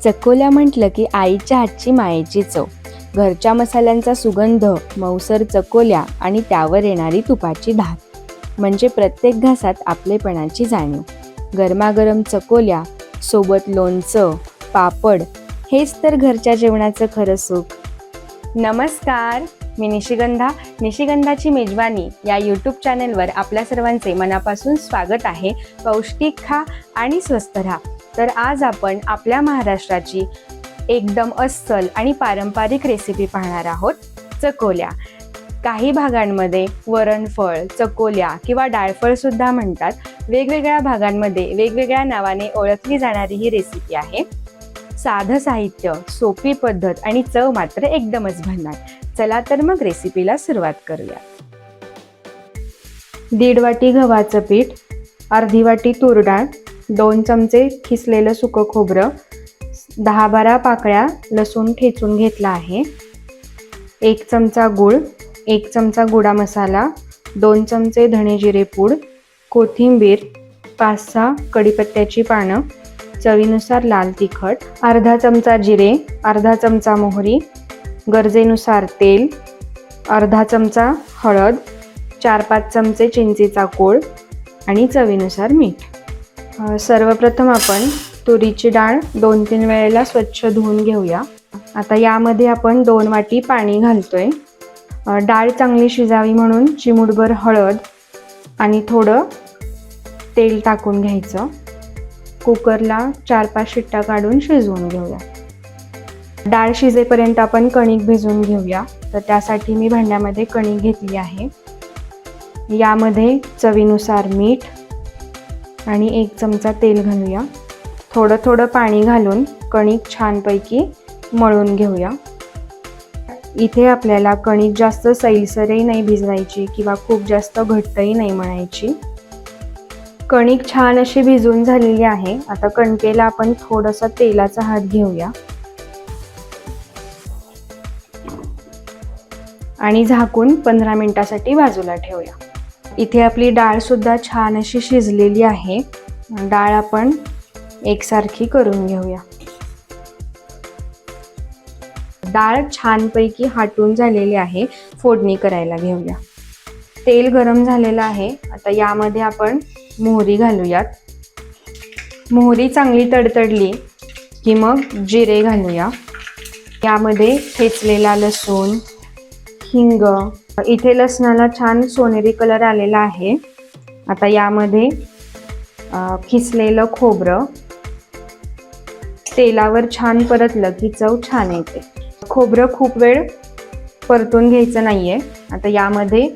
चकोल्या म्हटलं की आईच्या हातची मायेची चव. घरच्या मसाल्यांचा सुगंध, मऊसर चकोल्या आणि त्यावर येणारी तुपाची धार म्हणजे प्रत्येक घासात आपलेपणाची जाणीव. गरमागरम चकोल्या सोबत लोणचं, पापड हेच तर घरच्या जेवणाचं खरं सुख. नमस्कार, मी निशिगंधाची मेजवानी या यूट्यूब चॅनलवर आपल्या सर्वांचे मनापासून स्वागत आहे. पौष्टिक खा आणि स्वस्थ राहा. तर आज आपण आपल्या महाराष्ट्राची एकदम अस्सल आणि पारंपरिक रेसिपी पाहणार आहोत, चकोल्या. काही भागांमध्ये वरणफळ, चकोल्या किंवा डाळफळ सुद्धा म्हणतात. वेगवेगळ्या भागांमध्ये वेगवेगळ्या नावाने ओळखली जाणारी ही रेसिपी आहे. साधं साहित्य, सोपी पद्धत आणि चव मात्र एकदमच भन्नाट. चला तर मग रेसिपीला सुरुवात करूया. 1.5 वाटी गव्हाचं पीठ, अर्धी वाटी तूर डाळ, 2 चमचे खिसलेलं सुकं खोबरं, 10-12 पाकळ्या लसूण ठेचून घेतला आहे, 1 चमचा गूळ, 1 चमचा गोडा मसाला, 2 चमचे धणे जिरे पूड, कोथिंबीर, 5-6 कढीपत्त्याची पानं, चवीनुसार लाल तिखट, अर्धा चमचा जिरे, अर्धा चमचा मोहरी, गरजेनुसार तेल, अर्धा चमचा हळद, 4-5 चमचे चिंचेचा कोळ आणि चवीनुसार मीठ. सर्वप्रथम आपण तुरीची डाळ 2-3 वेळेला स्वच्छ धुवून घेऊया. आता यामध्ये आपण 2 वाटी पाणी घालतोय. डाळ चांगली शिजावी म्हणून चिमूटभर हळद आणि थोडं तेल टाकून घ्यायचं. कुकरला 4-5 शिट्ट्या काढून शिजवून घेऊया. डाळ शिजेपर्यंत आपण कणिक भिजवून घेऊया. तर त्यासाठी मी भांड्यामध्ये कणिक घेतली आहे. यामध्ये चवीनुसार मीठ आणि 1 चमचा तेल घालूया. थोडं थोडं पाणी घालून कणिक छानपैकी मळून घेऊया. इथे आपल्याला कणिक जास्त सैलसरही नाही भिजवायची किंवा खूप जास्त घट्टही नाही मळायची. कणिक छान अशी भिजून झालेली आहे. आता कणकेला आपण थोडासा तेलाचा हात घेऊया आणि झाकून 15 मिनिटासाठी बाजूला ठेवूया. इथे आपली डाळ सुद्धा छान अशी शिजलेली आहे. डाळ आपण एकसारखी करून घेऊया. डाळ छानपैकी हाटून झालेली आहे. फोडणी करायला घेऊया. तेल गरम झालेलं आहे. आता यामध्ये आपण मोहरी घालूयात. मोहरी चांगली तडतडली की मग जिरे घालूया. यामध्ये ठेचलेला लसूण, हिंग, इथे लसणाला छान सोनेरी कलर आलेला आहे. आता यामध्ये खिसलेलं खोबरं तेलावर छान परतलं की चव छान येते. खोबरं खूप वेळ परतून घ्यायचं नाहीये. आता यामध्ये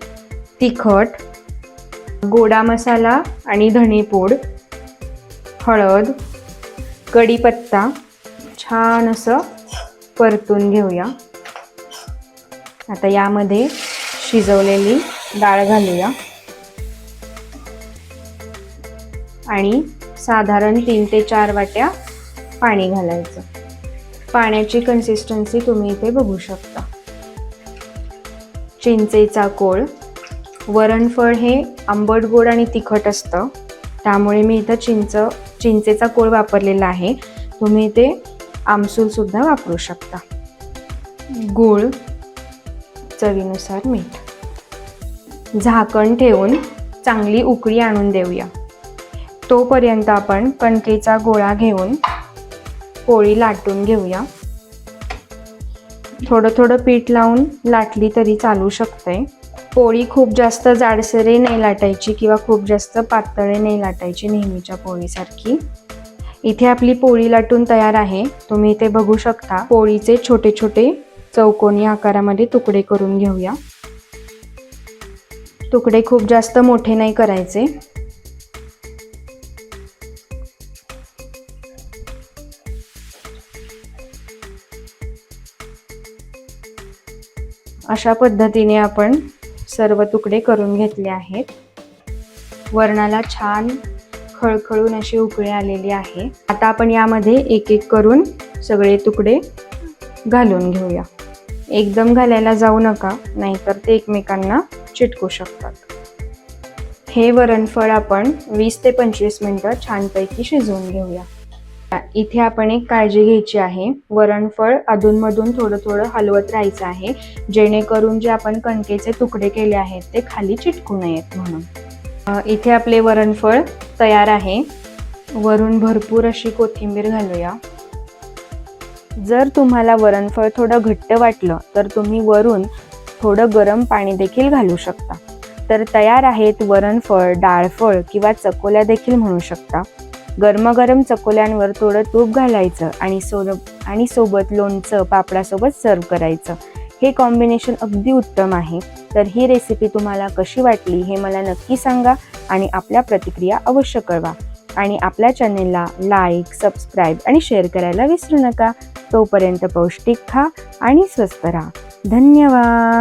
तिखट, गोडा मसाला आणि धणेपूड, हळद, कढीपत्ता छान असं परतून घेऊया. आता यामध्ये शिजवलेली डाळ घालूया आणि साधारण 3 ते 4 वाट्या पाणी घालायचं. पाण्याची कन्सिस्टन्सी तुम्ही इथे बघू शकता. चिंचेचा कोळ. वरणफळ हे आंबट, गोड आणि तिखट असतं, त्यामुळे मी इथं चिंचेचा कोळ वापरलेला आहे. तुम्ही इथे आमसूल सुद्धा वापरू शकता. गूळ, चवीनुसार मीठ. झाकण ठेवून चांगली उकळी आणून देऊया. तोपर्यंत आपण कणकेचा गोळा घेऊन पोळी लाटून घेऊया. थोडं थोडं पीठ लावून लाटली तरी चालू शकते. पोळी खूप जास्त जाडसरही नाही लाटायची किंवा खूप जास्त पातळही नाही लाटायची, नेहमीच्या पोळीसारखी. इथे आपली पोळी लाटून तयार आहे. तुम्ही इथे बघू शकता. पोळीचे छोटे छोटे चौकोनी आकारामध्ये तुकडे करून घेऊया. तुकडे खूप जास्त मोठे नाही करायचे. अशा पद्धतीने आपण सर्व तुकडे करून घेतले आहेत. वरणाला छान खळखळून अशी उकळी आलेली आहे. आता आपण यामध्ये एक एक करून सगळे तुकडे घालून घेऊया. एकदम घालायला जाऊ नका, नाहीतर ते एकमेकांना चिटकू शकतात. हे वरणफळ आपण 20 ते 25 मिनिटं छानपैकी शिजवून घेऊया. इथे आपण एक काळजी घ्यायची आहे, वरणफळ अधूनमधून थोडं थोडं हलवत राहायचं आहे, जेणेकरून जे आपण कणकेचे तुकडे केले आहेत ते खाली चिटकू नयेत म्हणून. इथे आपले वरणफळ तयार आहे. वरून भरपूर अशी कोथिंबीर घालूया. जर तुम्हाला वरणफळ थोडं घट्ट वाटलं तर तुम्ही वरून थोडं गरम पाणी देखील घालू शकता. तर तयार आहेत वरणफळ, डाळफळ किंवा चकोल्या देखील म्हणू शकता. गरमागरम चकोल्यांवर थोडं तूप घालायचं आणि सोबत लोणचं पापडासोबत सर्व करायचं. हे कॉम्बिनेशन अगदी उत्तम आहे. तर ही रेसिपी तुम्हाला कशी वाटली हे मला नक्की सांगा आणि आपल्या प्रतिक्रिया अवश्य कळवा. आणि आपल्या चॅनेलला लाईक, सबस्क्राईब आणि शेअर करायला विसरू नका. तोपर्यंत पौष्टिक खा आणि स्वस्त राहा. धन्यवाद.